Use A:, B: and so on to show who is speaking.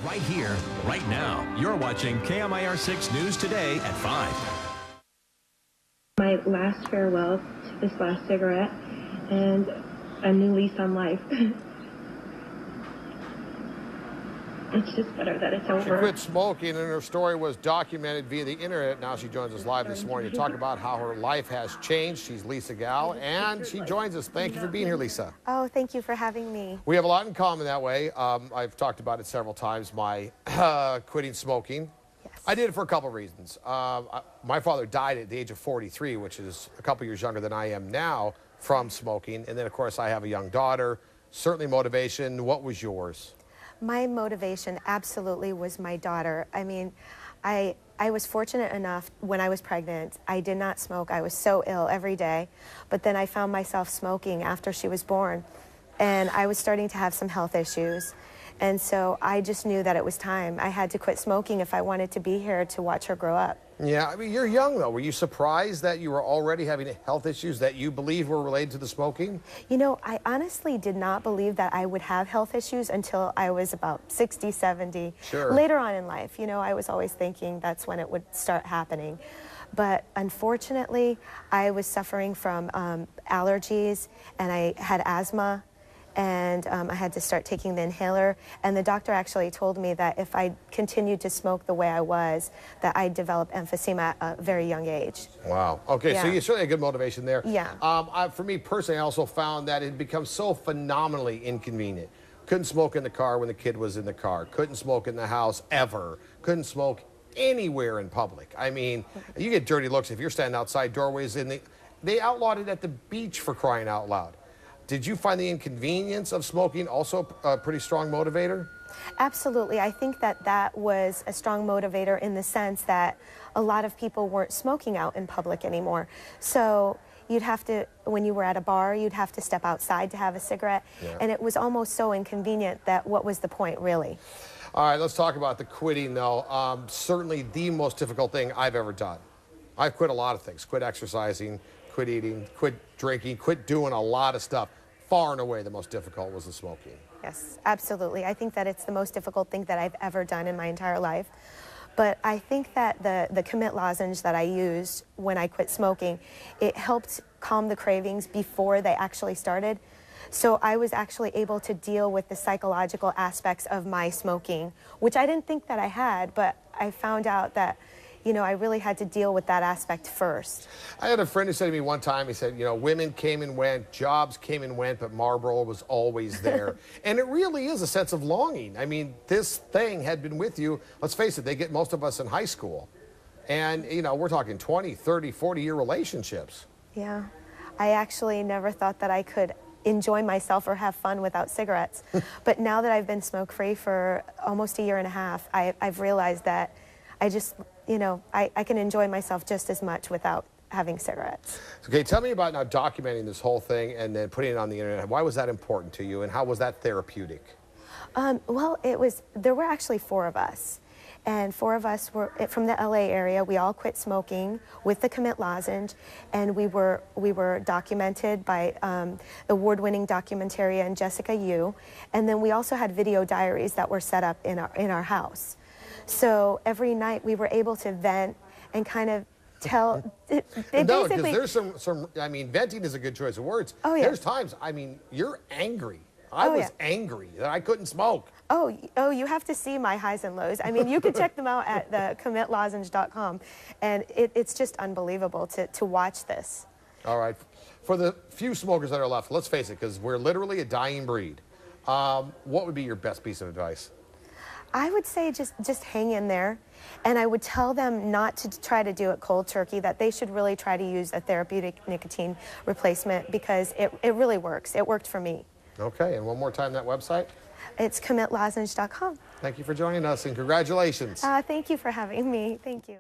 A: right here, right now. You're watching KMIR 6 News Today at 5.
B: My last farewell to this last cigarette and a new lease on life. It's just better that it's over.
C: She quit smoking, and her story was documented via the internet. Now she joins us live this morning to talk about how her life has changed. She's Lisa Gal, and she joins us. Thank you for being here, Lisa.
D: Oh, thank you for having me.
C: We have a lot in common that way. I've talked about it several times, my quitting smoking.
D: Yes.
C: I did it for a couple of reasons. My father died at the age of 43, which is a couple years younger than I am now, from smoking. And then, of course, I have a young daughter. Certainly motivation. What was yours?
D: My motivation absolutely was my daughter. I mean, I was fortunate enough when I was pregnant. I did not smoke. I was so ill every day. But then I found myself smoking after she was born. And I was starting to have some health issues. And so I just knew that it was time. I had to quit smoking if I wanted to be here to watch her grow up.
C: Yeah, I mean, you're young, though. Were you surprised that you were already having health issues that you believe were related to the smoking?
D: You know, I honestly did not believe that I would have health issues until I was about 60, 70.
C: Sure.
D: Later on in life, you know, I was always thinking that's when it would start happening. But unfortunately, I was suffering from allergies, and I had asthma. And I had to start taking the inhaler, and the doctor actually told me that if I continued to smoke the way I was, that I'd develop emphysema at a very young age.
C: Wow. Okay,
D: Yeah.
C: so you certainly had good motivation there.
D: Yeah.
C: For me personally, I also found that it had become so phenomenally inconvenient. Couldn't smoke in the car when the kid was in the car. Couldn't smoke in the house ever. Couldn't smoke anywhere in public. I mean, you get dirty looks if you're standing outside doorways. They outlawed it at the beach, for crying out loud. Did you find the inconvenience of smoking also a pretty strong motivator?
D: Absolutely. I think that that was a strong motivator in the sense that a lot of people weren't smoking out in public anymore. So you'd have to, when you were at a bar, you'd have to step outside to have a cigarette. Yeah. And it was almost so inconvenient that what was the point, really?
C: All right, let's talk about the quitting, though. Certainly the most difficult thing I've ever done. I've quit a lot of things. Quit exercising, quit eating, quit drinking, quit doing a lot of stuff. Far and away the most difficult was the smoking.
D: Yes, absolutely. I think that it's the most difficult thing that I've ever done in my entire life. But I think that the Commit Lozenge that I used when I quit smoking, it helped calm the cravings before they actually started. So I was actually able to deal with the psychological aspects of my smoking, which I didn't think that I had, but I found out that, you know, I really had to deal with that aspect first.
C: I had a friend who said to me one time, he said, you know, women came and went, jobs came and went, but Marlboro was always there. And it really is a sense of longing. I mean, this thing had been with you. Let's face it, they get most of us in high school. And, you know, we're talking 20, 30, 40-year relationships.
D: Yeah. I actually never thought that I could enjoy myself or have fun without cigarettes. But now that I've been smoke-free for almost a year and a half, I've realized that I just, you know, I can enjoy myself just as much without having cigarettes.
C: Okay, tell me about now documenting this whole thing and then putting it on the internet. Why was that important to you, and how was that therapeutic?
D: Well, there were actually 4 of us. And 4 of us were from the LA area. We all quit smoking with the Commit Lozenge, and we were documented by award-winning documentarian Jessica Yu. And then we also had video diaries that were set up in our house. So every night we were able to vent and kind of tell.
C: No, because there's some. I mean, venting is a good choice of words.
D: Oh yeah.
C: There's times. I mean, you're angry. I was angry that I couldn't smoke.
D: Oh, you have to see my highs and lows. I mean, you can check them out at the commitlozenge.com, and it's just unbelievable to watch this.
C: All right. For the few smokers that are left, let's face it, because we're literally a dying breed. What would be your best piece of advice?
D: I would say just hang in there, and I would tell them not to try to do it cold turkey, that they should really try to use a therapeutic nicotine replacement, because it really works. It worked for me.
C: Okay, and one more time, that website?
D: It's commitlozenge.com.
C: Thank you for joining us, and congratulations.
D: Thank you for having me. Thank you.